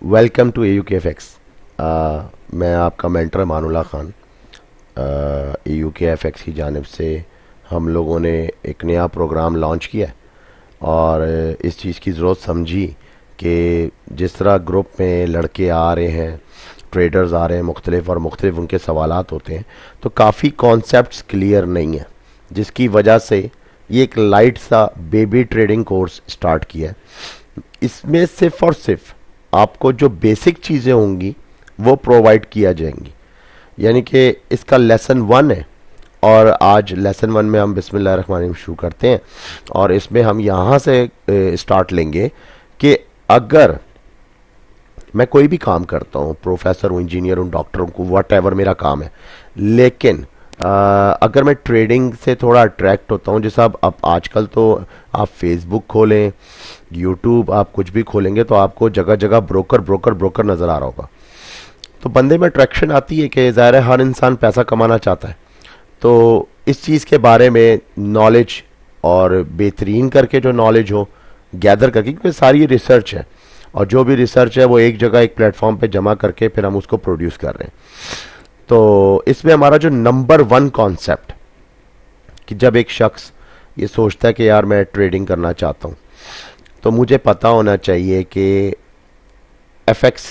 Welcome to AUKFX। मैं आपका mentor मानुल्लाह Khan. AUKFX की जानिब से हम लोगों ने एक नया प्रोग्राम लॉन्च किया है और इस चीज़ की ज़रूरत समझी कि जिस तरह ग्रुप में लड़के आ रहे हैं, ट्रेडर्स आ रहे हैं मुख्तलिफ और मुख्तलिफ उनके सवालात होते हैं, तो काफ़ी कॉन्सेप्ट्स क्लियर नहीं है, जिसकी वजह से ये एक लाइट सा बेबी ट्रेडिंग कोर्स स्टार्ट किया है। इसमें सिर्फ और सिर्फ आपको जो बेसिक चीज़ें होंगी वो प्रोवाइड किया जाएंगी, यानी कि इसका लेसन 1 है और आज लेसन 1 में हम बिस्मिल्लाहिर्रहमानिर्रहीम शुरू करते हैं। और इसमें हम यहाँ से स्टार्ट लेंगे कि अगर मैं कोई भी काम करता हूँ, प्रोफेसर हूँ, इंजीनियर हूँ, डॉक्टर हूँ, वट एवर मेरा काम है, लेकिन अगर मैं ट्रेडिंग से थोड़ा अट्रैक्ट होता हूँ, जैसा अब आजकल तो आप फेसबुक खोलें, यूट्यूब, आप कुछ भी खोलेंगे तो आपको जगह जगह ब्रोकर ब्रोकर ब्रोकर नज़र आ रहा होगा। तो बंदे में अट्रैक्शन आती है कि ज़ाहिर है हर इंसान पैसा कमाना चाहता है। तो इस चीज़ के बारे में नॉलेज और बेहतरीन करके जो नॉलेज हो गैदर करके, क्योंकि सारी रिसर्च है और जो भी रिसर्च है वो एक जगह एक प्लेटफॉर्म पे जमा करके फिर हम उसको प्रोड्यूस कर रहे हैं। तो इसमें हमारा जो नंबर 1 कॉन्सेप्ट कि जब एक शख्स ये सोचता है कि यार मैं ट्रेडिंग करना चाहता हूँ, तो मुझे पता होना चाहिए कि एफएक्स,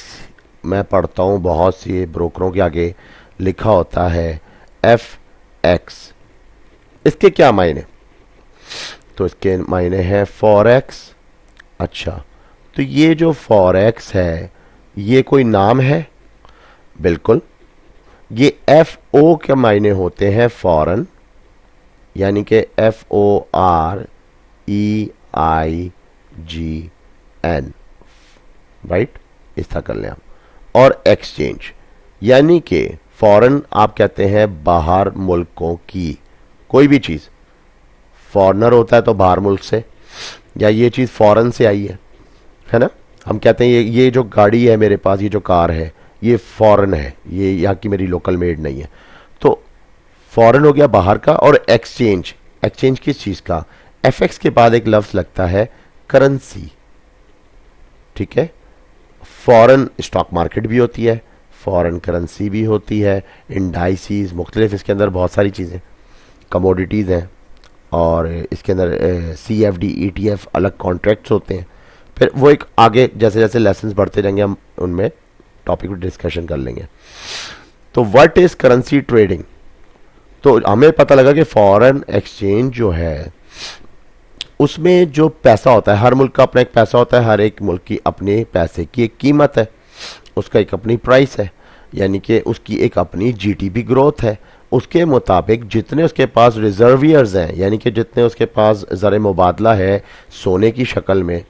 मैं पढ़ता हूँ बहुत सी ब्रोकरों के आगे लिखा होता है FX। इसके क्या मायने? तो इसके मायने हैं फॉरेक्स। अच्छा, तो ये जो फॉरेक्स है ये कोई नाम है? बिल्कुल। ये FO के मायने होते हैं फॉरेन, यानी कि FOREIGN, राइट, इस तरह कर लें आप। और एक्सचेंज, यानी कि फॉरेन आप कहते हैं बाहर मुल्कों की कोई भी चीज़। फॉरनर होता है तो बाहर मुल्क से, या ये चीज़ फॉरेन से आई है ना। हम कहते हैं ये जो गाड़ी है मेरे पास, ये जो कार है, ये फॉरेन है, ये यहाँ की मेरी लोकल मेड नहीं है। तो फॉरेन हो गया बाहर का। और एक्सचेंज, एक्सचेंज किस चीज़ का? एफएक्स के बाद एक लफ्ज़ लगता है करेंसी, ठीक है। फॉरेन स्टॉक मार्केट भी होती है, फॉरेन करेंसी भी होती है, इंडाइसिस मुख्तलिफ, इसके अंदर बहुत सारी चीज़ें, कमोडिटीज़ हैं, और इसके अंदर CFD ETF अलग कॉन्ट्रैक्ट्स होते हैं। फिर वो एक आगे जैसे जैसे लेसन्स बढ़ते जाएंगे हम उनमें टॉपिक पर डिस्कशन कर लेंगे। तो व्हाट इज़ करेंसी ट्रेडिंग? तो हमें पता लगा कि फॉरेन एक्सचेंज जो है उसमें जो पैसा होता है, हर मुल्क का अपना एक पैसा होता है, हर एक मुल्क की अपने पैसे की एक कीमत है, उसका एक अपनी प्राइस है, यानी कि उसकी एक अपनी GDP ग्रोथ है। उसके मुताबिक जितने उसके पास रिजर्वियर्स हैं, यानी कि जितने उसके पास ज़र मुबादला है सोने की शक्ल में,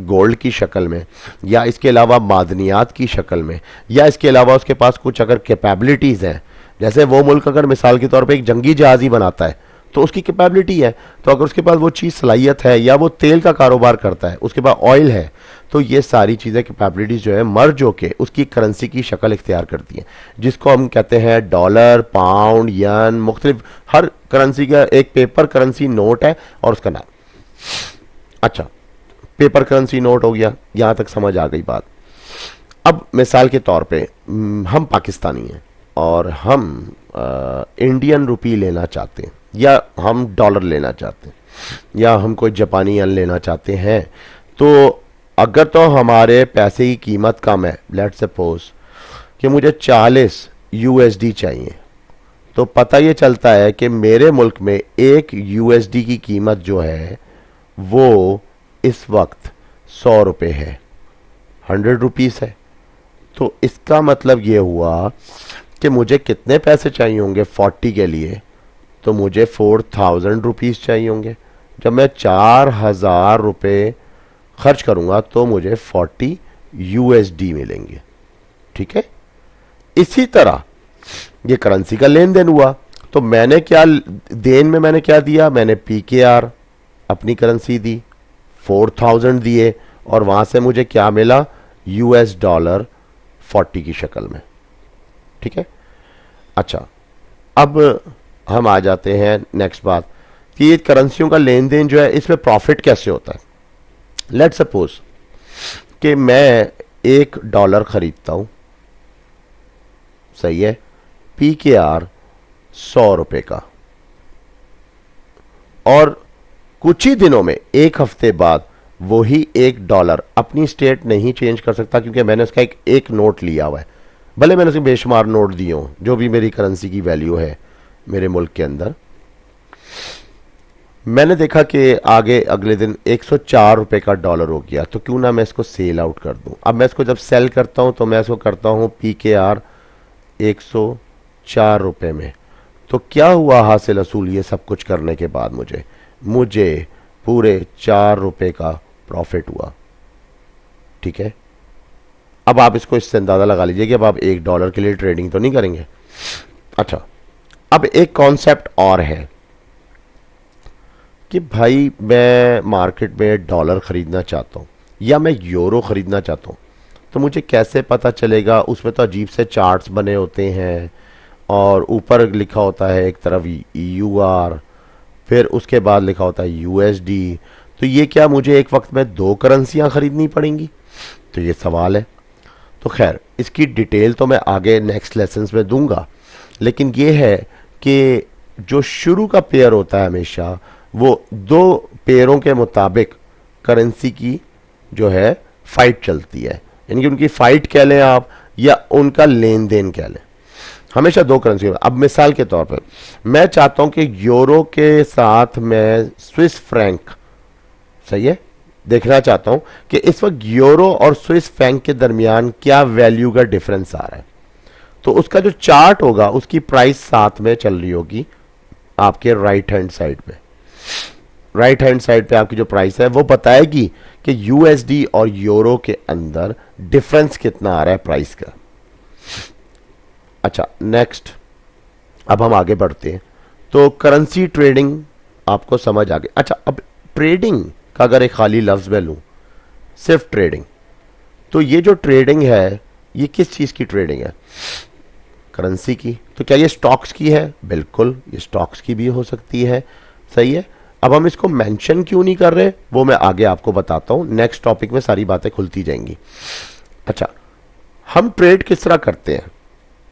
गोल्ड की शक्ल में, या इसके अलावा मादनियात की शक्ल में, या इसके अलावा उसके पास कुछ अगर कैपेबिलिटीज़ हैं, जैसे वो मुल्क अगर मिसाल के तौर पे एक जंगी जहाज़ ही बनाता है तो उसकी कैपेबिलिटी है, तो अगर उसके पास वो चीज़ सलाहियत है, या वो तेल का कारोबार करता है, उसके पास ऑयल है, तो ये सारी चीज़ें कैपेबिलिटीज़ जो है मर्ज होके उसकी करेंसी की शक्ल इख्तियार करती हैं, जिसको हम कहते हैं डॉलर, पाउंड, यन, मुख्तलिफ। हर करेंसी का एक पेपर करेंसी नोट है और उसका नाम। अच्छा, पेपर करेंसी नोट हो गया, यहाँ तक समझ आ गई बात। अब मिसाल के तौर पे हम पाकिस्तानी हैं और हम इंडियन रुपी लेना चाहते हैं, या हम डॉलर लेना चाहते हैं, या हम कोई जापानी यन लेना चाहते हैं। तो अगर तो हमारे पैसे की कीमत कम है, लेट्स सपोज कि मुझे 40 USD चाहिए, तो पता ये चलता है कि मेरे मुल्क में एक USD की कीमत जो है वो इस वक्त 100 रुपये है, 100 रुपीज़ है। तो इसका मतलब ये हुआ कि मुझे कितने पैसे चाहिए होंगे 40 के लिए? तो मुझे 4000 रुपीज़ चाहिए होंगे। जब मैं 4000 रुपये खर्च करूंगा तो मुझे 40 USD मिलेंगे, ठीक है। इसी तरह ये करेंसी का लेन देन हुआ। तो मैंने क्या देन में मैंने क्या दिया? मैंने PKR अपनी करेंसी दी, 4000 दिए, और वहां से मुझे क्या मिला? US डॉलर 40 की शक्ल में, ठीक है। अच्छा, अब हम आ जाते हैं नेक्स्ट बात कि ये करेंसियों का लेन देन जो है इसमें प्रॉफिट कैसे होता है। लेट्स सपोज कि मैं $1 खरीदता हूं, सही है, PKR ₹100 का, और कुछ ही दिनों में, एक हफ्ते बाद, वही $1 अपनी स्टेट नहीं चेंज कर सकता, क्योंकि मैंने उसका एक नोट लिया हुआ है, भले मैंने उसके बेशुमार नोट दिए हों, जो भी मेरी करेंसी की वैल्यू है मेरे मुल्क के अंदर। मैंने देखा कि आगे अगले दिन $104 का डॉलर हो गया, तो क्यों ना मैं इसको सेल आउट कर दूं। अब मैं इसको जब सेल करता हूं तो मैं इसको करता हूं PKR $104 में। तो क्या हुआ हासिल असूल ये सब कुछ करने के बाद, मुझे पूरे ₹4 का प्रॉफिट हुआ। ठीक है, अब आप इसको इससे अंदाजा लगा लीजिए कि अब आप $1 के लिए ट्रेडिंग तो नहीं करेंगे। अच्छा, अब एक कॉन्सेप्ट और है कि भाई मैं मार्केट में डॉलर खरीदना चाहता हूं या मैं यूरो खरीदना चाहता हूं, तो मुझे कैसे पता चलेगा। उसमें तो अजीब से चार्ट्स बने होते हैं और ऊपर लिखा होता है एक तरफ EUR, फिर उसके बाद लिखा होता है USD। तो ये क्या मुझे एक वक्त में 2 करेंसियां खरीदनी पड़ेंगी? तो ये सवाल है। तो खैर, इसकी डिटेल तो मैं आगे नेक्स्ट लेसन्स में दूंगा, लेकिन ये है कि जो शुरू का पेयर होता है हमेशा वो 2 पेयरों के मुताबिक करेंसी की जो है फाइट चलती है, यानी कि उनकी फाइट कह लें आप या उनका लेन देन कह लें, हमेशा 2 करेंसी। अब मिसाल के तौर पर मैं चाहता हूं कि यूरो के साथ मैं स्विस फ्रैंक, सही है, देखना चाहता हूं कि इस वक्त यूरो और स्विस फ्रैंक के दरमियान क्या वैल्यू का डिफरेंस आ रहा है। तो उसका जो चार्ट होगा उसकी प्राइस साथ में चल रही होगी आपके राइट हैंड साइड पे। राइट हैंड साइड पे आपकी जो प्राइस है वो बताएगी कि USD और यूरो के अंदर डिफरेंस कितना आ रहा है प्राइस का। अच्छा, नेक्स्ट, अब हम आगे बढ़ते हैं। तो करेंसी ट्रेडिंग आपको समझ आ गई। अच्छा, अब ट्रेडिंग का अगर एक खाली लफ्ज मैं लूं, सिर्फ ट्रेडिंग, तो ये जो ट्रेडिंग है ये किस चीज की ट्रेडिंग है? करेंसी की। तो क्या ये स्टॉक्स की है? बिल्कुल, ये स्टॉक्स की भी हो सकती है, सही है। अब हम इसको मेंशन क्यों नहीं कर रहे वो मैं आगे आपको बताता हूं, नेक्स्ट टॉपिक में सारी बातें खुलती जाएंगी। अच्छा, हम ट्रेड किस तरह करते हैं?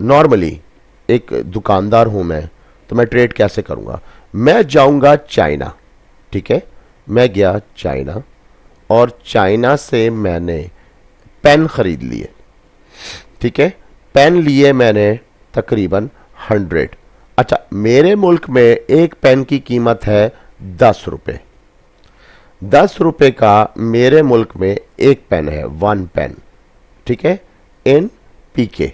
नॉर्मली एक दुकानदार हूं मैं, तो मैं ट्रेड कैसे करूंगा? मैं जाऊंगा चाइना, ठीक है, मैं गया चाइना और चाइना से मैंने पेन खरीद लिए, ठीक है, पेन लिए मैंने तकरीबन 100। अच्छा, मेरे मुल्क में एक पेन की कीमत है ₹10। ₹10 का मेरे मुल्क में एक पेन है, 1 पेन, ठीक है, इन PK।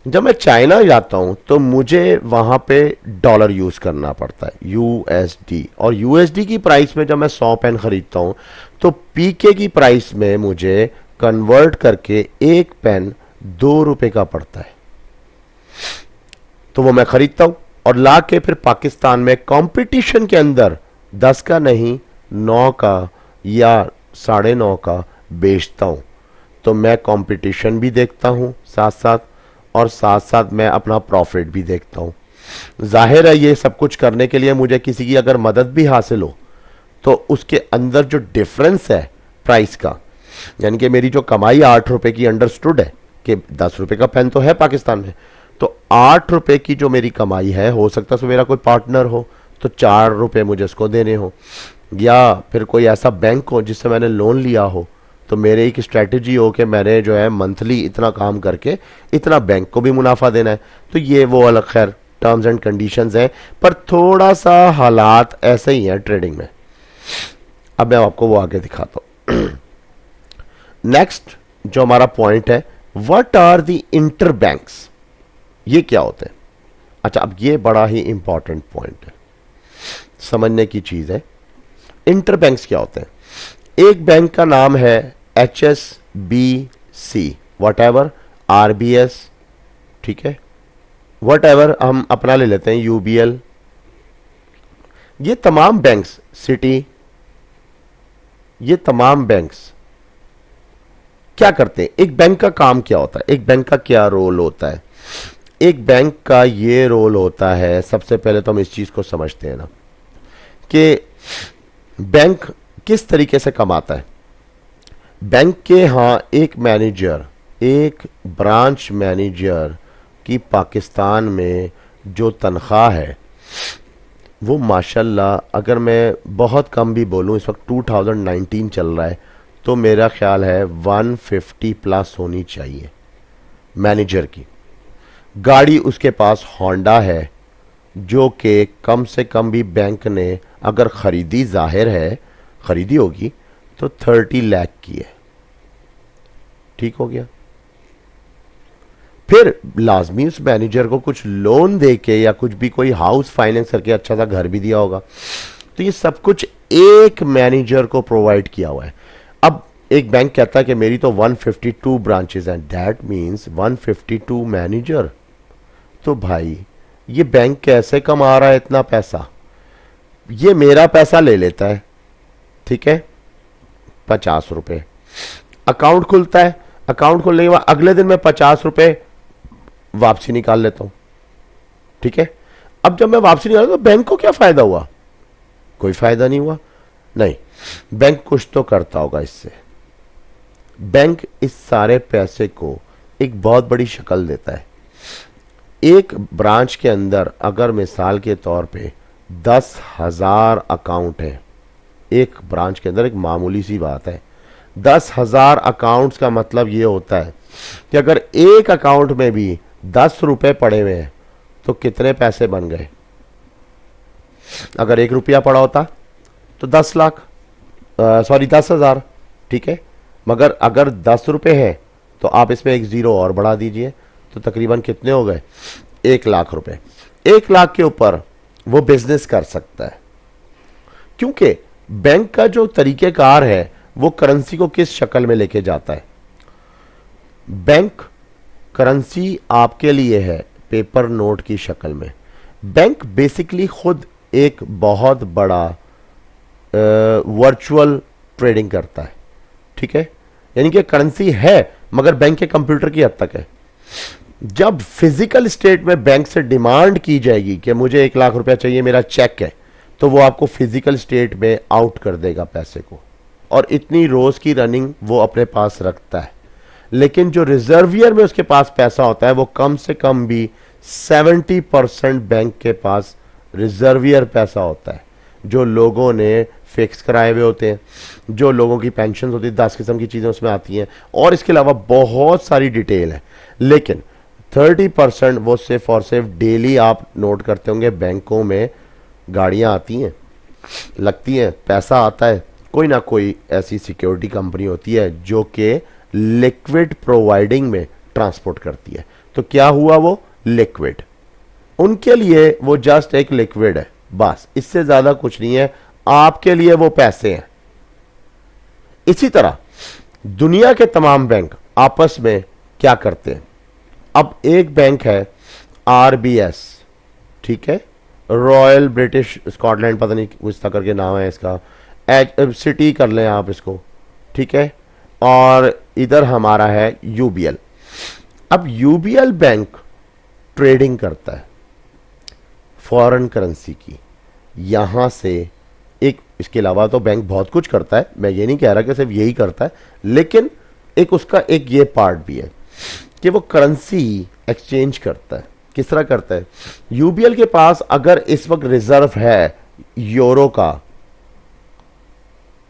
जब मैं चाइना जाता हूं तो मुझे वहां पे डॉलर यूज करना पड़ता है, USD, और USD की प्राइस में जब मैं 100 पेन खरीदता हूं तो PK की प्राइस में मुझे कन्वर्ट करके एक पेन ₹2 का पड़ता है। तो वो मैं खरीदता हूं और ला के फिर पाकिस्तान में कंपटीशन के अंदर 10 का नहीं 9 का या 9.5 का बेचता हूं। तो मैं कंपटीशन भी देखता हूं साथ साथ, और साथ साथ मैं अपना प्रॉफिट भी देखता हूं। जाहिर है ये सब कुछ करने के लिए मुझे किसी की अगर मदद भी हासिल हो तो उसके अंदर जो डिफरेंस है प्राइस का, यानी कि मेरी जो कमाई ₹8 की अंडरस्टूड है कि ₹10 का पेन तो है पाकिस्तान में, तो ₹8 की जो मेरी कमाई है, हो सकता है मेरा कोई पार्टनर हो तो ₹4 मुझे उसको देने हो, या फिर कोई ऐसा बैंक हो जिससे मैंने लोन लिया हो, तो मेरे एक स्ट्रैटेजी हो कि मैंने जो है मंथली इतना काम करके इतना बैंक को भी मुनाफा देना है। तो ये वो अलग खैर टर्म्स एंड कंडीशंस हैं, पर थोड़ा सा हालात ऐसे ही हैं ट्रेडिंग में। अब मैं आपको वो आगे दिखाता हूं। नेक्स्ट जो हमारा पॉइंट है, what are the inter banks, ये क्या होते हैं? अच्छा, अब ये बड़ा ही इंपॉर्टेंट पॉइंट है, समझने की चीज है। इंटर बैंक्स क्या होते हैं? एक बैंक का नाम है HSBC, वट एवर, RBS, ठीक है, वट एवर, हम अपना ले लेते हैं UBL। ये तमाम बैंक्स, सिटी, ये तमाम बैंक्स क्या करते हैं? एक बैंक का काम क्या होता है? एक बैंक का क्या रोल होता है? एक बैंक का ये रोल होता है, सबसे पहले तो हम इस चीज को समझते हैं ना कि बैंक किस तरीके से कमाता है। बैंक के यहाँ एक ब्रांच मैनेजर की पाकिस्तान में जो तनख्वाह है वो माशाल्लाह, अगर मैं बहुत कम भी बोलूँ, इस वक्त 2019 चल रहा है, तो मेरा ख्याल है 150 प्लस होनी चाहिए मैनेजर की। गाड़ी उसके पास होंडा है, जो कि कम से कम भी बैंक ने अगर ख़रीदी, जाहिर है ख़रीदी होगी, तो 30 लाख की है। ठीक हो गया। फिर लाजमी उस मैनेजर को कुछ लोन दे के या कुछ भी, कोई हाउस फाइनेंस करके अच्छा सा घर भी दिया होगा। तो ये सब कुछ एक मैनेजर को प्रोवाइड किया हुआ है। अब एक बैंक कहता है कि मेरी तो 152 ब्रांचेस हैं, दैट मीन्स 152 मैनेजर। तो भाई ये बैंक कैसे कमा रहा है इतना पैसा? ये मेरा पैसा ले लेता है, ठीक है, 50 रुपए, अकाउंट खुलता है, अकाउंट खोलने के बाद अगले दिन मैं 50 रुपए वापसी निकाल लेता हूं, ठीक है। अब जब मैं वापसी निकालता तो बैंक को क्या फायदा हुआ? कोई फायदा नहीं हुआ। नहीं, बैंक कुछ तो करता होगा इससे। बैंक इस सारे पैसे को एक बहुत बड़ी शक्ल देता है। एक ब्रांच के अंदर अगर मिसाल के तौर पे 10,000 अकाउंट है, एक ब्रांच के अंदर, एक मामूली सी बात है, 10,000 अकाउंट्स का मतलब ये होता है कि अगर एक अकाउंट में भी 10 रुपए पड़े हुए हैं तो कितने पैसे बन गए? अगर 1 रुपया पड़ा होता तो 10 लाख, सॉरी 10,000, ठीक है। मगर अगर 10 रुपए है तो आप इसमें एक जीरो और बढ़ा दीजिए, तो तकरीबन कितने हो गए? 1 लाख रुपए। 1 लाख के ऊपर वो बिजनेस कर सकता है, क्योंकि बैंक का जो तरीकेकार है वो करेंसी को किस शक्ल में लेके जाता है। बैंक करेंसी आपके लिए है पेपर नोट की शक्ल में। बैंक बेसिकली खुद एक बहुत बड़ा वर्चुअल ट्रेडिंग करता है, ठीक है। यानी कि करेंसी है मगर बैंक के कंप्यूटर की हद तक है। जब फिजिकल स्टेट में बैंक से डिमांड की जाएगी कि मुझे 1 लाख रुपया चाहिए, मेरा चेक है, तो वो आपको फिजिकल स्टेट में आउट कर देगा पैसे को, और इतनी रोज की रनिंग वो अपने पास रखता है। लेकिन जो रिजर्वियर में उसके पास पैसा होता है वो कम से कम भी 70% बैंक के पास रिजर्वियर पैसा होता है, जो लोगों ने फिक्स कराए हुए होते हैं, जो लोगों की पेंशन होती है, 10 किस्म की चीजें उसमें आती हैं, और इसके अलावा बहुत सारी डिटेल है। लेकिन 30% वो सिर्फ और सिर्फ डेली आप नोट करते होंगे, बैंकों में गाड़ियां आती हैं, लगती हैं, पैसा आता है, कोई ना कोई ऐसी सिक्योरिटी कंपनी होती है जो कि लिक्विड प्रोवाइडिंग में ट्रांसपोर्ट करती है। तो क्या हुआ? वो लिक्विड, उनके लिए वो जस्ट एक लिक्विड है, बस, इससे ज्यादा कुछ नहीं है। आपके लिए वो पैसे हैं। इसी तरह दुनिया के तमाम बैंक आपस में क्या करते हैं? अब एक बैंक है आरबीएस, ठीक है, रॉयल ब्रिटिश स्कॉटलैंड, पता नहीं कुछ था करके नाम है इसका, सिटी कर लें आप इसको, ठीक है। और इधर हमारा है यूबीएल। अब यूबीएल बैंक ट्रेडिंग करता है फॉरेन करेंसी की, यहां से एक, इसके अलावा तो बैंक बहुत कुछ करता है, मैं ये नहीं कह रहा कि सिर्फ यही करता है, लेकिन एक उसका एक ये पार्ट भी है कि वो करेंसी एक्सचेंज करता है। किस तरह करता है? यूबीएल के पास अगर इस वक्त रिजर्व है यूरो का,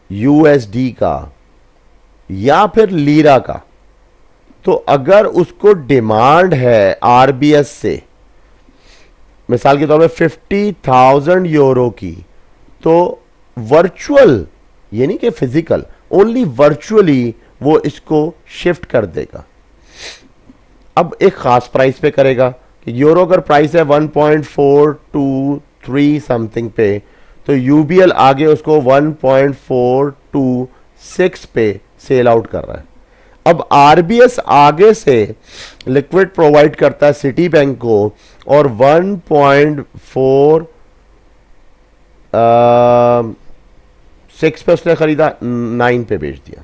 यूएसडी का या फिर लीरा का, तो अगर उसको डिमांड है आरबीएस से, मिसाल के तौर पे 50,000 यूरो की, तो वर्चुअल, ये नहीं कि फिजिकल, ओनली वर्चुअली वो इसको शिफ्ट कर देगा। अब एक खास प्राइस पे करेगा कि यूरो अगर प्राइस है 1.423 समथिंग पे, तो यूबीएल आगे उसको 1.426 पे सेल आउट कर रहा है। अब आरबीएस आगे से लिक्विड प्रोवाइड करता है सिटी बैंक को, और 1.46 पे उसने खरीदा, 9 पे बेच दिया,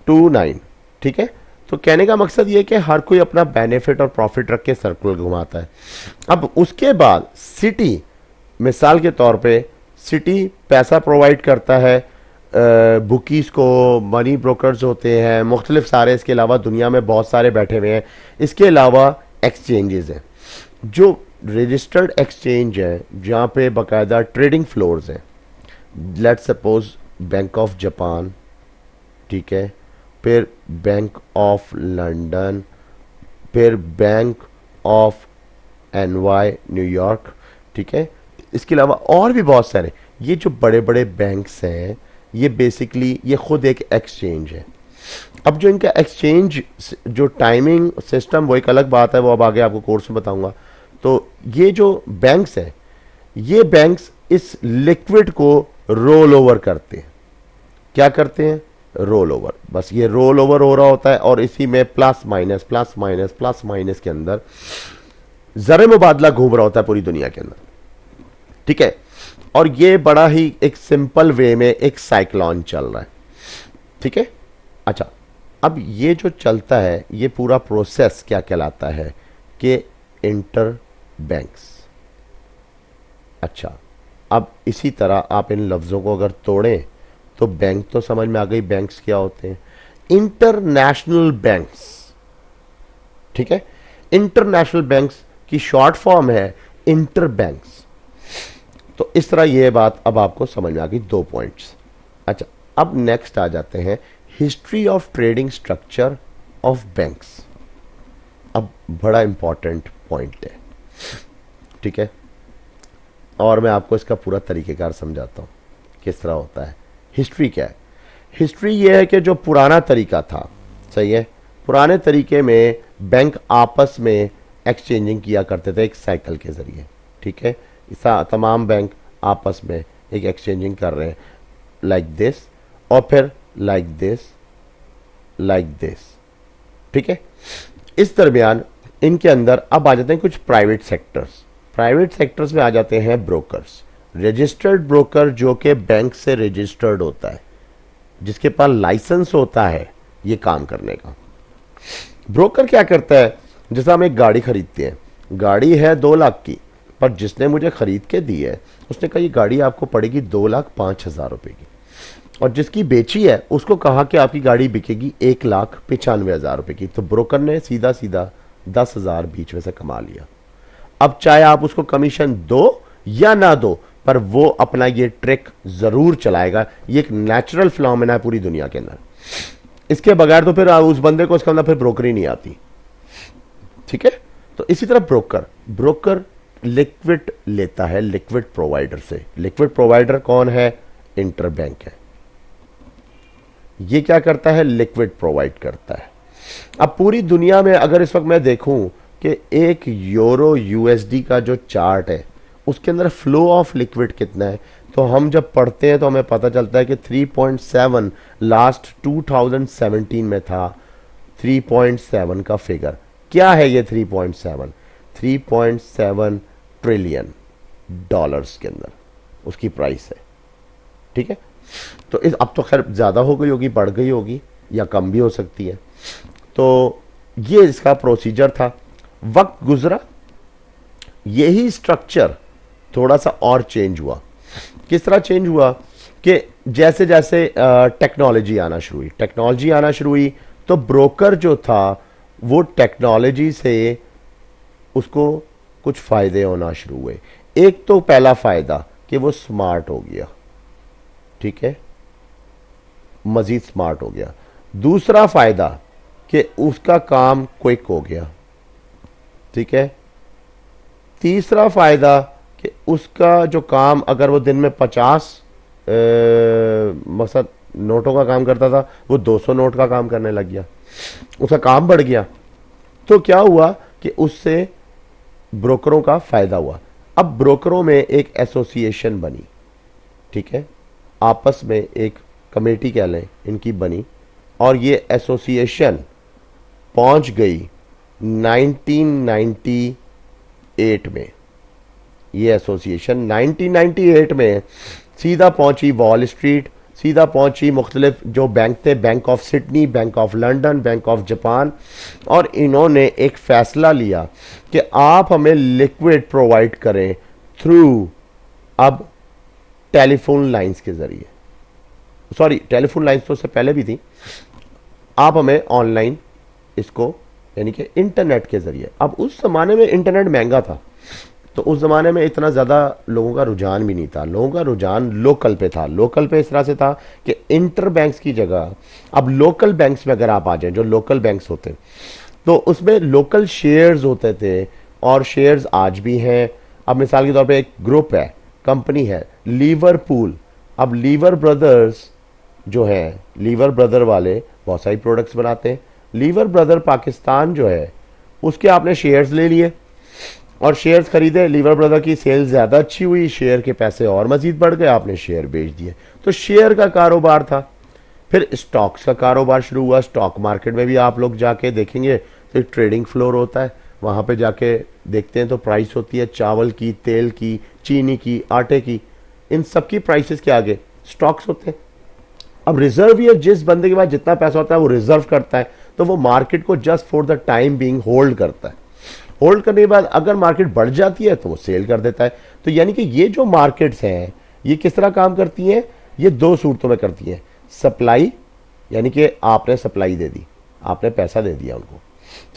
29, ठीक है। तो कहने का मकसद ये कि हर कोई अपना बेनिफिट और प्रॉफिट रख के सर्कुलर घुमाता है। अब उसके बाद सिटी, मिसाल के तौर पे सिटी पैसा प्रोवाइड करता है बुकीज़ को, मनी ब्रोकर्स होते हैं मुख्तलिफ सारे, इसके अलावा दुनिया में बहुत सारे बैठे हुए हैं। इसके अलावा एक्सचेंजेस हैं जो रजिस्टर्ड एक्सचेंज है, जहाँ पे बाकायदा ट्रेडिंग फ्लोर्स हैं। Let's suppose bank of Japan, ठीक है, फिर बैंक ऑफ लंदन, फिर बैंक ऑफ एनवाई न्यूयॉर्क, ठीक है। इसके अलावा और भी बहुत सारे, ये जो बड़े बड़े बैंक्स हैं ये बेसिकली ये खुद एक एक्सचेंज है। अब जो इनका एक्सचेंज जो टाइमिंग सिस्टम वो एक अलग बात है, वो अब आगे आपको कोर्स में बताऊंगा। तो ये जो बैंक्स हैं, ये बैंक्स इस लिक्विड को रोल ओवर करते हैं। क्या करते हैं? Roll over. बस ये रोल ओवर हो रहा होता है और इसी में plus minus plus minus plus minus के अंदर ज़र मुबादला घूम रहा होता है पूरी दुनिया के अंदर, ठीक है। और ये बड़ा ही एक सिंपल वे में एक साइक्लोन चल रहा है, ठीक है। अच्छा, अब ये जो चलता है ये पूरा प्रोसेस क्या कहलाता है कि इंटर बैंक्स। अच्छा, अब इसी तरह आप इन लफ्ज़ों को अगर तोड़ें तो बैंक तो समझ में आ गई, बैंक्स क्या होते हैं? इंटरनेशनल बैंक्स, ठीक है। इंटरनेशनल बैंक्स की शॉर्ट फॉर्म है इंटर बैंक्स। तो इस तरह ये बात अब आपको समझ में आ गई, 2 पॉइंट्स। अच्छा, अब नेक्स्ट आ जाते हैं history of trading structure of banks. अब बड़ा इंपॉर्टेंट पॉइंट है, ठीक है, और मैं आपको इसका पूरा तरीक़ेकार समझाता हूँ किस तरह होता है। हिस्ट्री क्या है? हिस्ट्री ये है कि जो पुराना तरीका था, सही है, पुराने तरीके में बैंक आपस में एक्सचेंजिंग किया करते थे एक साइकिल के ज़रिए, ठीक है। तमाम बैंक आपस में एक एक्सचेंजिंग कर रहे हैं, लाइक दिस, और फिर लाइक दिस, लाइक दिस, ठीक है। इस दरमियान इनके अंदर अब आ जाते हैं कुछ प्राइवेट सेक्टर्स। प्राइवेट सेक्टर्स में आ जाते हैं ब्रोकर्स, रजिस्टर्ड ब्रोकर, जो कि बैंक से रजिस्टर्ड होता है, जिसके पास लाइसेंस होता है ये काम करने का। ब्रोकर क्या करता है? जैसा हम एक गाड़ी खरीदते हैं, गाड़ी है 2 लाख की, पर जिसने मुझे खरीद के दी है उसने कहा ये गाड़ी आपको पड़ेगी 2,05,000 रुपए की, और जिसकी बेची है उसको कहा कि आपकी गाड़ी बिकेगी 1,95,000 रुपए की। तो ब्रोकर ने सीधा सीधा 10,000 बीच में से कमा लिया। अब चाहे आप उसको कमीशन दो या ना दो, पर वो अपना ये ट्रिक जरूर चलाएगा। ये एक नेचुरल फिनोमेना है पूरी दुनिया के अंदर। इसके बगैर तो फिर उस बंदे को उसके अंदर फिर ब्रोकरी नहीं आती, ठीक है। तो इसी तरह ब्रोकर लिक्विड लेता है लिक्विड प्रोवाइडर से। लिक्विड प्रोवाइडर कौन है? इंटरबैंक है। ये क्या करता है? लिक्विड प्रोवाइड करता है। अब पूरी दुनिया में अगर इस वक्त मैं देखूं कि एक यूरो यूएसडी का जो चार्ट है उसके अंदर फ्लो ऑफ लिक्विड कितना है, तो हम जब पढ़ते हैं तो हमें पता चलता है कि 3.7 लास्ट 2017 में था। 3.7 का फिगर क्या है? ये 3.7 ट्रिलियन डॉलर्स के अंदर उसकी प्राइस है, ठीक है। तो इस अब तो खैर ज़्यादा हो गई होगी, बढ़ गई होगी, या कम भी हो सकती है। तो ये इसका प्रोसीजर था। वक्त गुजरा, यही स्ट्रक्चर थोड़ा सा और चेंज हुआ। किस तरह चेंज हुआ कि जैसे जैसे टेक्नोलॉजी आना शुरू हुई तो ब्रोकर जो था वो टेक्नोलॉजी से उसको कुछ फ़ायदे होना शुरू हुए। एक तो पहला फ़ायदा कि वो स्मार्ट हो गया, ठीक है, मज़ीद स्मार्ट हो गया। दूसरा फ़ायदा कि उसका काम क्विक हो गया, ठीक है। तीसरा फ़ायदा कि उसका जो काम अगर वो दिन में 50 मकसद नोटों का काम करता था, वो 200 नोट का काम करने लग गया, उसका काम बढ़ गया। तो क्या हुआ कि उससे ब्रोकरों का फ़ायदा हुआ। अब ब्रोकरों में एक एसोसिएशन बनी, ठीक है, आपस में एक कमेटी कह लें इनकी बनी, और ये एसोसिएशन पहुंच गई 1998 में। ये एसोसिएशन 1998 में सीधा पहुंची वॉल स्ट्रीट, सीधा पहुंची मुख्तलिफ जो बैंक थे, bank of Sydney, bank of London, bank of Japan, और इन्होंने एक फ़ैसला लिया कि आप हमें लिक्विड प्रोवाइड करें थ्रू अब टेलीफोन लाइंस के ज़रिए। सॉरी टेलीफोन लाइन्स तो उससे पहले भी थी, आप हमें ऑनलाइन इसको यानी कि इंटरनेट के जरिए, अब उस जमाने में इंटरनेट महंगा था, तो उस ज़माने में इतना ज़्यादा लोगों का रुझान भी नहीं था, लोगों का रुझान लोकल पे था। लोकल पे इस तरह से था कि इंटर बैंक्स की जगह अब लोकल बैंक्स में अगर आप आ जाएं, जो लोकल बैंक्स होते तो उसमें लोकल शेयर्स होते थे, और शेयर्स आज भी हैं। अब मिसाल के तौर पे एक ग्रुप है, कंपनी है लीवरपूल, अब लीवर ब्रदर्स जो है, लीवर ब्रदर वाले बहुत सारी प्रोडक्ट्स बनाते हैं। लीवर ब्रदर पाकिस्तान जो है उसके आपने शेयर्स ले लिए और शेयर्स खरीदे, लीवर ब्रदर की सेल ज़्यादा अच्छी हुई, शेयर के पैसे और मजीद बढ़ गए, आपने शेयर बेच दिए। तो शेयर का कारोबार था। फिर स्टॉक्स का कारोबार शुरू हुआ। स्टॉक मार्केट में भी आप लोग जाके देखेंगे तो एक ट्रेडिंग फ्लोर होता है, वहाँ पे जाके देखते हैं तो प्राइस होती है चावल की, तेल की, चीनी की, आटे की, इन सब की प्राइसेस के आगे स्टॉक्स होते हैं। अब रिजर्व, ये जिस बंदे के पास जितना पैसा होता है वो रिजर्व करता है, तो वो मार्केट को just for the time being hold करता है। होल्ड करने के बाद अगर मार्केट बढ़ जाती है तो वो सेल कर देता है। तो यानी कि ये जो मार्केट्स हैं ये किस तरह काम करती हैं, ये दो सूरतों में करती हैं। सप्लाई, यानी कि आपने सप्लाई दे दी, आपने पैसा दे दिया उनको,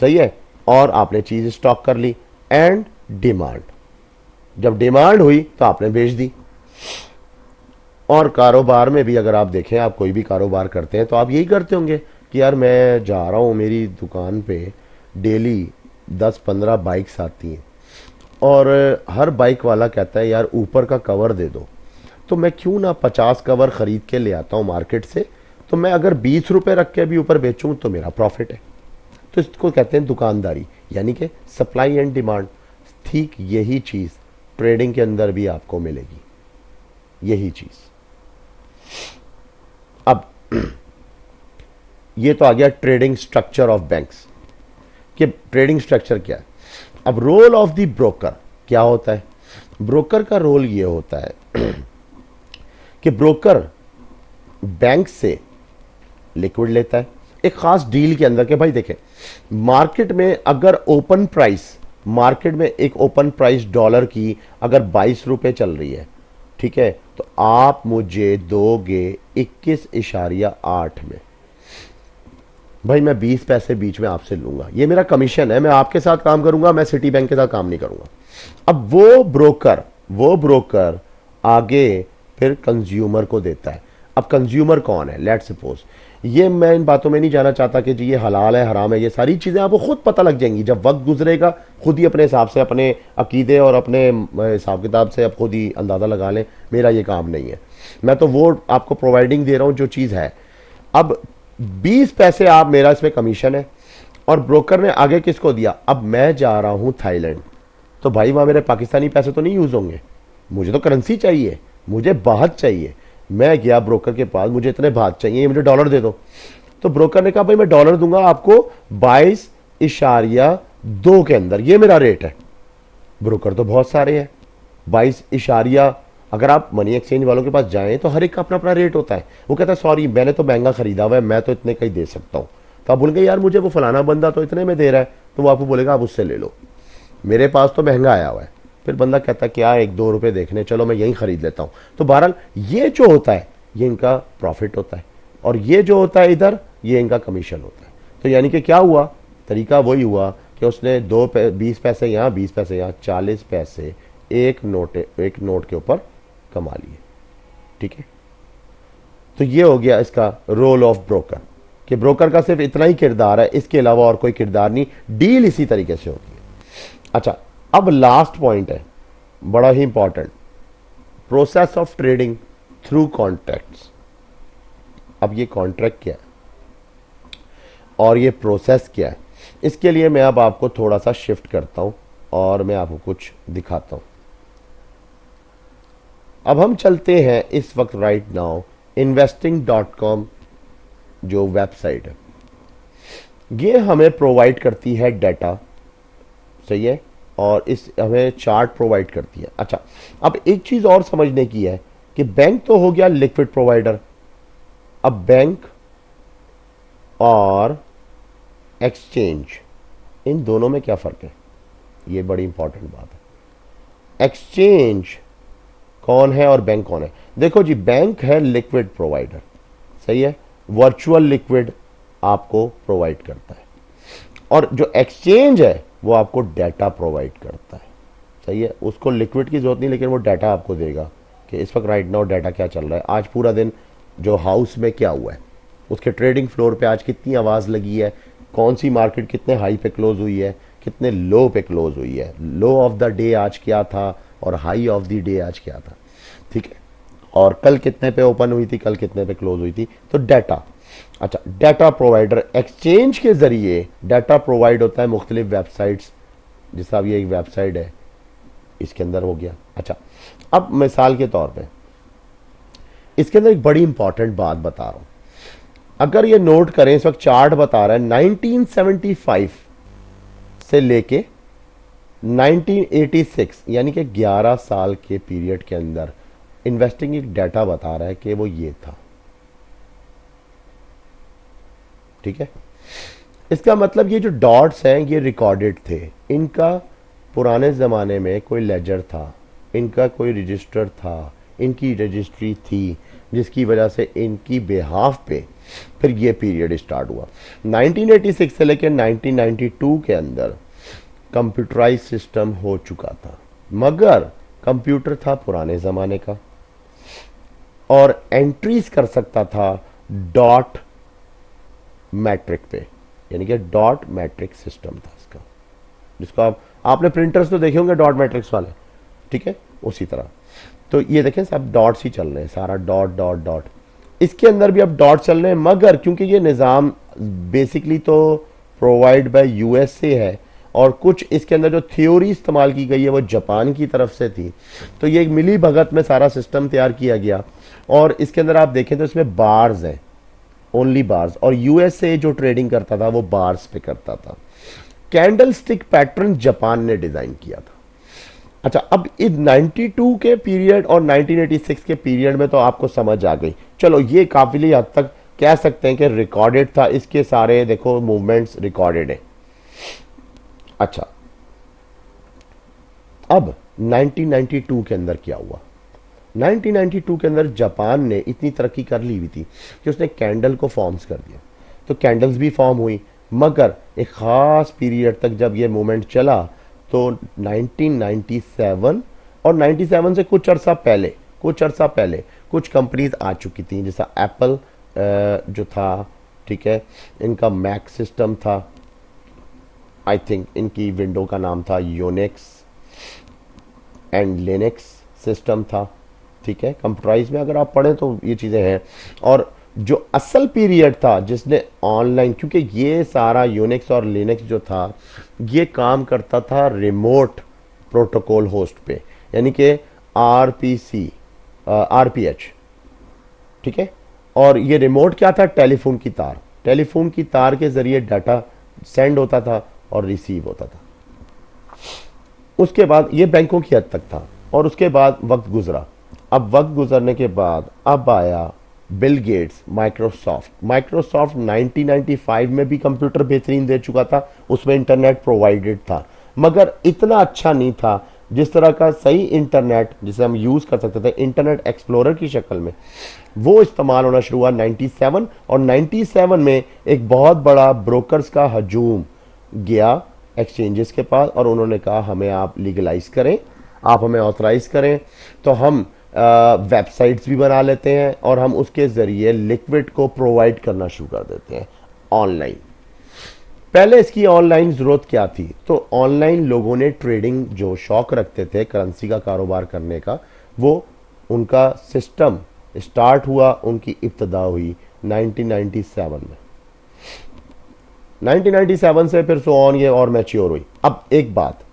सही है, और आपने चीज स्टॉक कर ली। एंड डिमांड, जब डिमांड हुई तो आपने बेच दी। और कारोबार में भी अगर आप देखें, आप कोई भी कारोबार करते हैं तो आप यही करते होंगे कि यार मैं जा रहा हूं, मेरी दुकान पे डेली 10-15 बाइक्स आती हैं और हर बाइक वाला कहता है यार ऊपर का कवर दे दो, तो मैं क्यों ना 50 कवर खरीद के ले आता हूं मार्केट से, तो मैं अगर 20 रुपए रख के भी ऊपर बेचूं तो मेरा प्रॉफिट है। तो इसको कहते हैं दुकानदारी, यानी कि सप्लाई एंड डिमांड। ठीक यही चीज ट्रेडिंग के अंदर भी आपको मिलेगी, यही चीज। अब ये तो आ गया ट्रेडिंग स्ट्रक्चर ऑफ बैंक्स कि ट्रेडिंग स्ट्रक्चर क्या है। अब रोल ऑफ द ब्रोकर क्या होता है। ब्रोकर का रोल ये होता है कि ब्रोकर बैंक से लिक्विड लेता है एक खास डील के अंदर, के भाई देखें मार्केट में अगर ओपन प्राइस, मार्केट में एक ओपन प्राइस डॉलर की अगर 22 रुपए चल रही है, ठीक है, तो आप मुझे दोगे 21.8 में, भाई मैं 20 पैसे बीच में आपसे लूंगा, ये मेरा कमीशन है, मैं आपके साथ काम करूंगा, मैं सिटी बैंक के साथ काम नहीं करूंगा। अब वो ब्रोकर आगे फिर कंज्यूमर को देता है। अब कंज्यूमर कौन है, लेट्स सपोज, ये मैं इन बातों में नहीं जाना चाहता कि जी ये हलाल है हराम है, ये सारी चीजें आपको खुद पता लग जाएंगी जब वक्त गुजरेगा, खुद ही अपने हिसाब से, अपने अकीदे और अपने हिसाब किताब से आप खुद ही अंदाजा लगा लें। मेरा ये काम नहीं है, मैं तो वो आपको प्रोवाइडिंग दे रहा हूं जो चीज है। अब 20 पैसे आप, मेरा इसमें कमीशन है, और ब्रोकर ने आगे किसको दिया, अब मैं जा रहा हूं थाईलैंड, तो भाई वहां मेरे पाकिस्तानी पैसे तो नहीं यूज होंगे, मुझे तो करेंसी चाहिए, मुझे बाहत चाहिए। मैं गया ब्रोकर के पास, मुझे इतने बात चाहिए, मुझे डॉलर दे दो। तो ब्रोकर ने कहा भाई मैं डॉलर दूंगा आपको 22.2 के अंदर, ये मेरा रेट है। ब्रोकर तो बहुत सारे हैं, 22 अगर आप मनी एक्सचेंज वालों के पास जाएं तो हर एक का अपना अपना रेट होता है। वो कहता है सॉरी मैंने तो महंगा खरीदा हुआ है, मैं तो इतने का ही दे सकता हूं। तो आप बोलेंगे यार मुझे वो फलाना बंदा तो इतने में दे रहा है, तो वो आपको बोलेगा आप उससे ले लो, मेरे पास तो महंगा आया हुआ है। फिर बंदा कहता है क्या 1-2 रुपए देखने, चलो मैं यहीं खरीद लेता हूं। तो बहरहाल ये जो होता है ये इनका प्रॉफिट होता है, और ये जो होता है इधर ये इनका कमीशन होता है। तो यानी कि क्या हुआ, तरीका वही हुआ कि उसने 20 पैसे यहाँ, 20 पैसे यहाँ, 40 पैसे एक नोट के ऊपर कमा लिए, ठीक है। तो ये हो गया इसका रोल ऑफ ब्रोकर, कि ब्रोकर का सिर्फ इतना ही किरदार है, इसके अलावा और कोई किरदार नहीं, डील इसी तरीके से होती है। अच्छा, अब लास्ट पॉइंट है बड़ा ही important, process of trading through contracts. अब ये कॉन्ट्रैक्ट क्या है और ये प्रोसेस क्या है, इसके लिए मैं अब आपको थोड़ा सा शिफ्ट करता हूं और मैं आपको कुछ दिखाता हूं। अब हम चलते हैं इस वक्त राइट नाउ investing.com जो वेबसाइट है, ये हमें प्रोवाइड करती है डाटा, सही है, और इस हमें चार्ट प्रोवाइड करती है। अच्छा, अब एक चीज और समझने की है कि बैंक तो हो गया लिक्विड प्रोवाइडर, अब बैंक और एक्सचेंज, इन दोनों में क्या फर्क है, ये बड़ी इंपॉर्टेंट बात है। एक्सचेंज कौन है और बैंक कौन है। देखो जी, बैंक है लिक्विड प्रोवाइडर, सही है, वर्चुअल लिक्विड आपको प्रोवाइड करता है, और जो एक्सचेंज है वो आपको डाटा प्रोवाइड करता है। सही है, उसको लिक्विड की जरूरत नहीं, लेकिन वो डाटा आपको देगा कि इस वक्त राइट नाउ डाटा क्या चल रहा है, आज पूरा दिन जो हाउस में क्या हुआ है, उसके ट्रेडिंग फ्लोर पे आज कितनी आवाज़ लगी है, कौन सी मार्केट कितने हाई पे क्लोज हुई है, कितने लो पे क्लोज हुई है, लो ऑफ द डे आज क्या था और हाई ऑफ द डे आज क्या था, ठीक है, और कल कितने पे ओपन हुई थी, कल कितने पे क्लोज हुई थी, तो डाटा। अच्छा, डाटा प्रोवाइडर एक्सचेंज के जरिए डाटा प्रोवाइड होता है मुख्तलिफ वेबसाइट्स, जैसा अब ये एक वेबसाइट है, इसके अंदर हो गया। अच्छा, अब मिसाल के तौर पे इसके अंदर एक बड़ी इंपॉर्टेंट बात बता रहा हूं, अगर ये नोट करें, इस वक्त चार्ट बता रहा है 1975 से लेके 1986, यानी कि 11 साल के पीरियड के अंदर इन्वेस्टिंग एक डाटा बता रहा है कि वो ये था। ठीक है, इसका मतलब ये जो डॉट्स हैं ये रिकॉर्डेड थे, इनका पुराने ज़माने में कोई लेजर था, इनका कोई रजिस्टर था, इनकी रजिस्ट्री थी, जिसकी वजह से इनकी बेहाफ पे फिर ये पीरियड स्टार्ट हुआ। 1986 से लेकर 1992 के अंदर कंप्यूटराइज सिस्टम हो चुका था, मगर कंप्यूटर था पुराने ज़माने का और एंट्रीज कर सकता था डॉट मैट्रिक पे, यानी कि डॉट मैट्रिक सिस्टम था इसका, जिसको आपने प्रिंटर्स तो देखे होंगे डॉट मैट्रिक्स वाले, ठीक है, उसी तरह। तो ये देखें सब डॉट्स ही चल रहे हैं, सारा डॉट डॉट डॉट, इसके अंदर भी अब डॉट चल रहे हैं, मगर क्योंकि ये निज़ाम बेसिकली तो प्रोवाइड बाय यूएस से है और कुछ इसके अंदर जो थ्योरी इस्तेमाल की गई है वो जापान की तरफ से थी, तो ये एक मिली भगत में सारा सिस्टम तैयार किया गया। और इसके अंदर आप देखें तो इसमें बार्स हैं, ओनली बार्स, और यूएसए जो ट्रेडिंग करता था वो बार्स पे करता था। कैंडल स्टिक पैटर्न जापान ने डिजाइन किया था। अच्छा, अब इस 92 के पीरियड और 1986 के पीरियड में तो आपको समझ आ गई, चलो ये काफी हद तक कह सकते हैं कि रिकॉर्डेड था, इसके सारे देखो मूवमेंट्स रिकॉर्डेड है। अच्छा, अब 1992 के अंदर क्या हुआ? 1992 के अंदर जापान ने इतनी तरक्की कर ली हुई थी कि उसने कैंडल को फॉर्म्स कर दिया, तो कैंडल्स भी फॉर्म हुई, मगर एक ख़ास पीरियड तक जब ये मूवमेंट चला तो 1997 और 97 से कुछ अरसा पहले कुछ कंपनीज आ चुकी थी, जैसा एप्पल जो था, ठीक है, इनका मैक सिस्टम था, आई थिंक इनकी विंडो का नाम था यूनिक्स एंड लिनक्स सिस्टम था, ठीक है, कंप्यूटराइज में अगर आप पढ़ें तो ये चीज़ें हैं। और जो असल पीरियड था जिसने ऑनलाइन, क्योंकि ये सारा यूनिक्स और लिनक्स जो था ये काम करता था रिमोट प्रोटोकॉल होस्ट पे, यानी कि आरपीएच, ठीक है, और ये रिमोट क्या था? टेलीफोन की तार के जरिए डाटा सेंड होता था और रिसीव होता था। उसके बाद ये बैंकों की हद तक था, और उसके बाद वक्त गुजरा। अब वक्त गुजरने के बाद अब आया बिल गेट्स, माइक्रोसॉफ्ट 1995 में भी कंप्यूटर बेहतरीन दे चुका था, उसमें इंटरनेट प्रोवाइडेड था, मगर इतना अच्छा नहीं था जिस तरह का सही इंटरनेट जिसे हम यूज़ कर सकते थे इंटरनेट एक्सप्लोरर की शक्ल में, वो इस्तेमाल होना शुरू हुआ 97। और 97 में एक बहुत बड़ा ब्रोकर्स का हजूम गया एक्सचेंजेस के पास, और उन्होंने कहा हमें आप लीगलाइज करें, आप हमें ऑथराइज करें, तो हम वेबसाइट्स भी बना लेते हैं और हम उसके ज़रिए लिक्विड को प्रोवाइड करना शुरू कर देते हैं ऑनलाइन। पहले इसकी ऑनलाइन ज़रूरत क्या थी? तो ऑनलाइन लोगों ने ट्रेडिंग जो शौक रखते थे करेंसी का कारोबार करने का, वो उनका सिस्टम स्टार्ट हुआ, उनकी इब्तदा हुई 1997 में। 1997 से फिर सो ऑन ये और मैच्योर हुई। अब एक बात,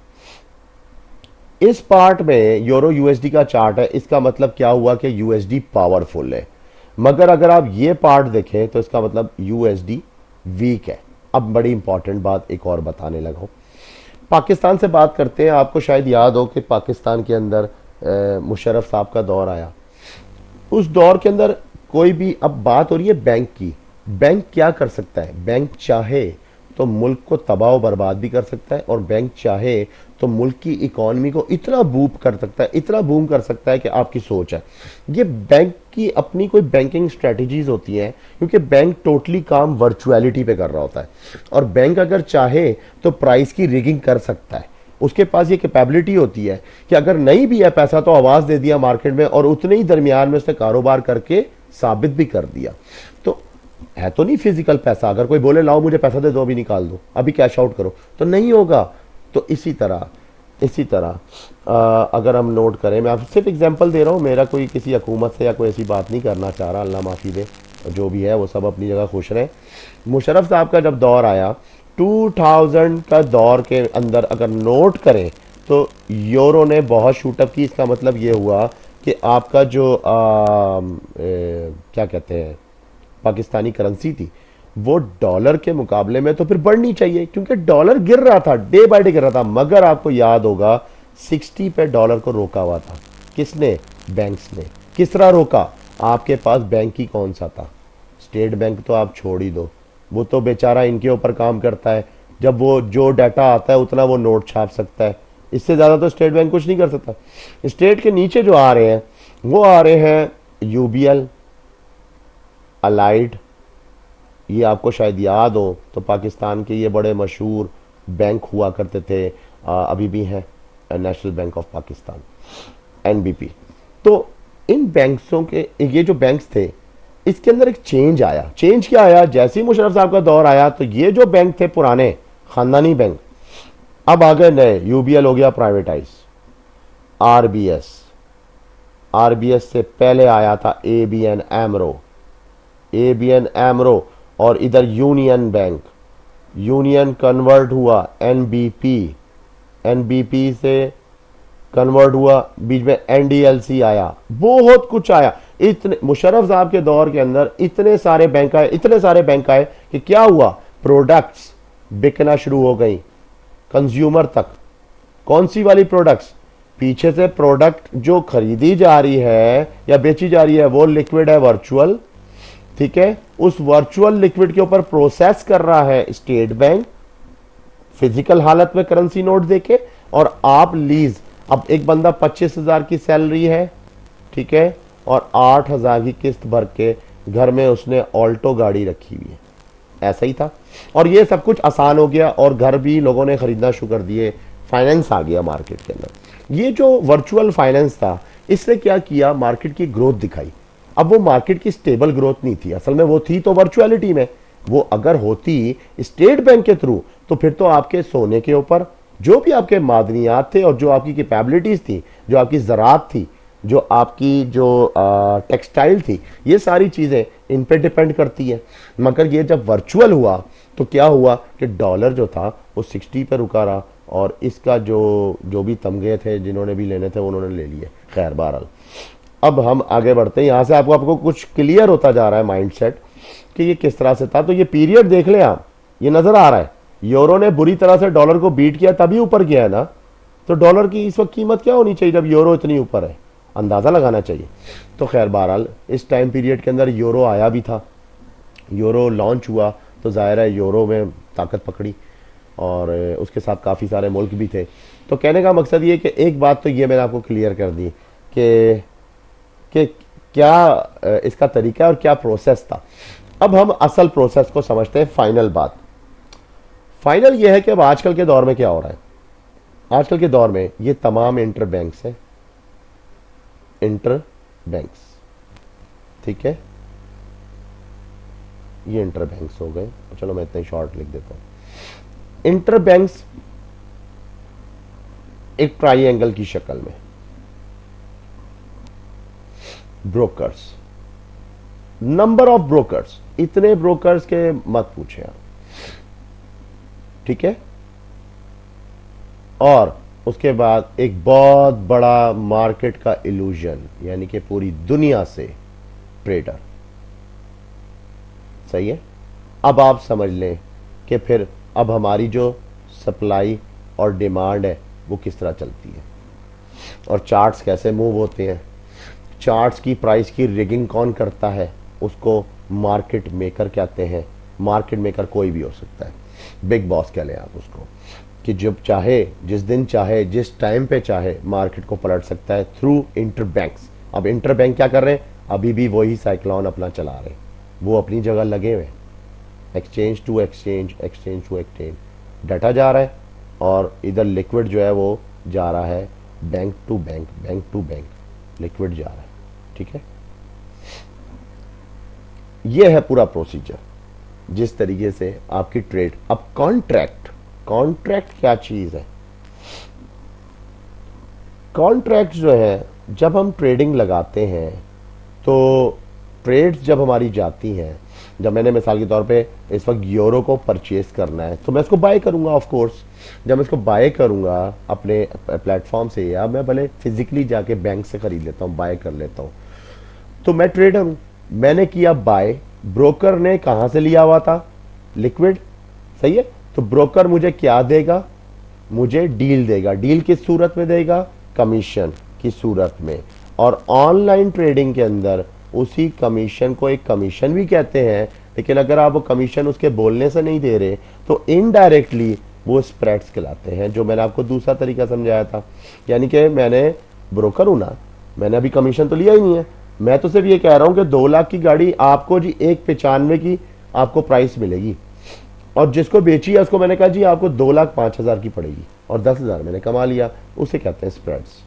इस पार्ट में यूरो यूएसडी का चार्ट है, इसका मतलब क्या हुआ कि यूएसडी पावरफुल है, मगर अगर आप ये पार्ट देखें तो इसका मतलब यूएसडी वीक है। अब बड़ी इंपॉर्टेंट बात एक और बताने लगा हूं, पाकिस्तान से बात करते हैं। आपको शायद याद हो कि पाकिस्तान के अंदर मुशर्रफ साहब का दौर आया, उस दौर के अंदर कोई भी, अब बात हो रही है बैंक की, बैंक क्या कर सकता है? बैंक चाहे तो मुल्क को तबाह और बर्बाद भी कर सकता है, और बैंक चाहे तो मुल्क की इकॉनमी को इतना बूम कर सकता है कि आपकी सोच है। ये बैंक की अपनी कोई बैंकिंग स्ट्रेटजीज होती हैं, क्योंकि बैंक टोटली काम वर्चुअलिटी पे कर रहा होता है, और बैंक अगर चाहे तो प्राइस की रिगिंग कर सकता है। उसके पास ये कैपेबिलिटी होती है कि अगर नहीं भी है पैसा तो आवाज दे दिया मार्केट में, और उतने ही दरमियान में उसने कारोबार करके साबित भी कर दिया। तो है तो नहीं फिजिकल पैसा, अगर कोई बोले लाओ मुझे पैसा दे दो अभी निकाल दो अभी कैश आउट करो, तो नहीं होगा। तो इसी तरह अगर हम नोट करें, मैं आपको सिर्फ एग्जांपल दे रहा हूँ, मेरा कोई किसी हुकूमत से या कोई ऐसी बात नहीं करना चाह रहा, अल्लाह माफ़ी दे, जो भी है वो सब अपनी जगह खुश रहे। मुशर्रफ साहब का जब दौर आया 2000 का दौर के अंदर अगर नोट करें तो यूरो ने बहुत शूटअप की। इसका मतलब ये हुआ कि आपका जो क्या कहते हैं पाकिस्तानी करेंसी थी वो डॉलर के मुकाबले में तो फिर बढ़नी चाहिए, क्योंकि डॉलर गिर रहा था, डे बाय डे गिर रहा था। मगर आपको याद होगा 60 पे डॉलर को रोका हुआ था किसने? बैंक्स ने। किस तरह रोका? आपके पास बैंक ही कौन सा था? स्टेट बैंक तो आप छोड़ ही दो, वो तो बेचारा इनके ऊपर काम करता है, जब वो जो डाटा आता है उतना वो नोट छाप सकता है, इससे ज़्यादा तो स्टेट बैंक कुछ नहीं कर सकता। स्टेट के नीचे जो आ रहे हैं वो आ रहे हैं यूबीएल, अलाइड, ये आपको शायद याद हो तो पाकिस्तान के ये बड़े मशहूर बैंक हुआ करते थे, अभी भी हैं, national bank of Pakistan, NBP. तो इन बैंकों के ये जो बैंक्स थे इसके अंदर एक चेंज आया। चेंज क्या आया? जैसे ही मुशर्रफ साहब का दौर आया तो ये जो बैंक थे पुराने खानदानी बैंक, अब आ गए नए। यूबीएल हो गया प्राइवेटाइज, आरबीएस, आरबीएस से पहले आया था एबीएन एमरो, एबीएन एमरो, और इधर यूनियन बैंक, यूनियन कन्वर्ट हुआ एनबीपी, एनबीपी से कन्वर्ट हुआ, बीच में एनडीएलसी आया, बहुत कुछ आया। इतने मुशर्रफ साहब के दौर के अंदर इतने सारे बैंक आए, इतने सारे बैंक आए कि क्या हुआ? प्रोडक्ट्स बिकना शुरू हो गई कंज्यूमर तक। कौन सी वाली प्रोडक्ट्स? पीछे से प्रोडक्ट जो खरीदी जा रही है या बेची जा रही है वो लिक्विड है, वर्चुअल, ठीक है। उस वर्चुअल लिक्विड के ऊपर प्रोसेस कर रहा है स्टेट बैंक फिजिकल हालत में करेंसी नोट देके, और आप लीज, अब एक बंदा 25,000 की सैलरी है, ठीक है, और 8,000 की किस्त भर के घर में उसने ऑल्टो गाड़ी रखी हुई है, ऐसा ही था। और ये सब कुछ आसान हो गया और घर भी लोगों ने खरीदना शुरू कर दिए, फाइनेंस आ गया मार्केट के अंदर। ये जो वर्चुअल फाइनेंस था इसने क्या किया? मार्केट की ग्रोथ दिखाई। अब वो मार्केट की स्टेबल ग्रोथ नहीं थी, असल में वो थी तो वर्चुअलिटी में। वो अगर होती स्टेट बैंक के थ्रू तो फिर तो आपके सोने के ऊपर जो भी आपके मादनियात थे और जो आपकी कैपेबिलिटीज थी, जो आपकी ज़राअत थी, जो आपकी जो टेक्सटाइल थी, ये सारी चीज़ें इन पे डिपेंड करती है। मगर ये जब वर्चुअल हुआ तो क्या हुआ कि डॉलर जो था वो 60 पे रुका रहा, और इसका जो भी तमगे थे जिन्होंने भी लेने थे उन्होंने ले लिए। खैर बहरहाल अब हम आगे बढ़ते हैं, यहाँ से आपको कुछ क्लियर होता जा रहा है माइंडसेट कि ये किस तरह से था। तो ये पीरियड देख लें आप, ये नज़र आ रहा है यूरो ने बुरी तरह से डॉलर को बीट किया तभी ऊपर गया है ना। तो डॉलर की इस वक्त कीमत क्या होनी चाहिए जब यूरो इतनी ऊपर है? अंदाज़ा लगाना चाहिए। तो खैर बहरहाल इस टाइम पीरियड के अंदर यूरो आया भी था, यूरो लॉन्च हुआ तो ज़ाहिर है यूरो में ताकत पकड़ी, और उसके साथ काफ़ी सारे मुल्क भी थे। तो कहने का मकसद ये कि एक बात तो ये मैंने आपको क्लियर कर दी कि क्या इसका तरीका और क्या प्रोसेस था। अब हम असल प्रोसेस को समझते हैं। फाइनल बात, फाइनल ये है कि अब आजकल के दौर में क्या हो रहा है। आजकल के दौर में ये तमाम इंटर बैंक्स हैं, इंटर बैंक्स, ठीक है, ये इंटर बैंक्स हो गए। चलो मैं इतना ही शॉर्ट लिख देता हूं। इंटर बैंक्स एक ट्राइएंगल की शक्ल में, ब्रोकर्स, नंबर ऑफ ब्रोकर्स, इतने ब्रोकर्स के मत पूछे आप, ठीक है। और उसके बाद एक बहुत बड़ा मार्केट का इल्यूजन, यानी कि पूरी दुनिया से ट्रेडर, सही है। अब आप समझ लें कि फिर अब हमारी जो सप्लाई और डिमांड है वो किस तरह चलती है, और चार्ट्स कैसे मूव होते हैं। चार्ट्स की प्राइस की रिगिंग कौन करता है? उसको मार्केट मेकर कहते हैं। मार्केट मेकर कोई भी हो सकता है, बिग बॉस कह लें आप उसको, कि जब चाहे, जिस दिन चाहे, जिस टाइम पे चाहे मार्केट को पलट सकता है थ्रू इंटर बैंक्स। अब इंटर बैंक क्या कर रहे हैं? अभी भी वही साइक्लोन अपना चला रहे, वो अपनी जगह लगे हुए, exchange to exchange, exchange to exchange, data जा रहा है, और इधर लिक्विड जो है वो जा रहा है bank to bank, bank to bank liquid जा रहा है। ठीक है, ये है पूरा प्रोसीजर जिस तरीके से आपकी ट्रेड। अब कॉन्ट्रैक्ट, कॉन्ट्रैक्ट क्या चीज है? कॉन्ट्रैक्ट जो है, जब हम ट्रेडिंग लगाते हैं तो ट्रेड्स जब हमारी जाती हैं, जब मैंने मिसाल के तौर पे इस वक्त यूरो को परचेज करना है तो मैं इसको बाय करूंगा ऑफ कोर्स। जब मैं इसको बाय करूंगा अपने प्लेटफॉर्म से, या मैं भले फिजिकली जाके बैंक से खरीद लेता हूं, बाय कर लेता हूं, तो मैं ट्रेडर हूं, मैंने किया बाय, ब्रोकर ने कहां से लिया हुआ था? लिक्विड, सही है। तो ब्रोकर मुझे क्या देगा? मुझे डील देगा। डील किस सूरत में देगा? कमीशन की सूरत में। और ऑनलाइन ट्रेडिंग के अंदर उसी कमीशन को एक कमीशन भी कहते हैं, लेकिन अगर आप वो कमीशन उसके बोलने से नहीं दे रहे तो इनडायरेक्टली वो स्प्रेड्स कहलाते हैं, जो मैंने आपको दूसरा तरीका समझाया था। यानी कि मैंने ब्रोकर हूं ना, मैंने अभी कमीशन तो लिया ही नहीं है, मैं तो सिर्फ ये कह रहा हूं कि 2 लाख की गाड़ी आपको जी 195 की आपको प्राइस मिलेगी, और जिसको बेची है उसको मैंने कहा जी आपको 2,05,000 की पड़ेगी, और 10,000 मैंने कमा लिया। उसे कहते हैं स्प्रेड्स।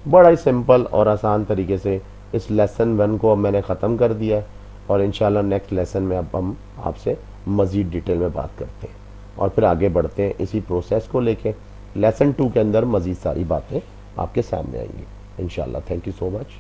बड़ा ही सिंपल और आसान तरीके से इस लेसन 1 को अब मैंने ख़त्म कर दिया है, और इंशाल्लाह नेक्स्ट लेसन में अब हम आपसे मज़ीद डिटेल में बात करते हैं और फिर आगे बढ़ते हैं इसी प्रोसेस को लेके। लेसन 2 के अंदर मज़ीद सारी बातें आपके सामने आएंगी इंशाल्लाह। Thank you so much.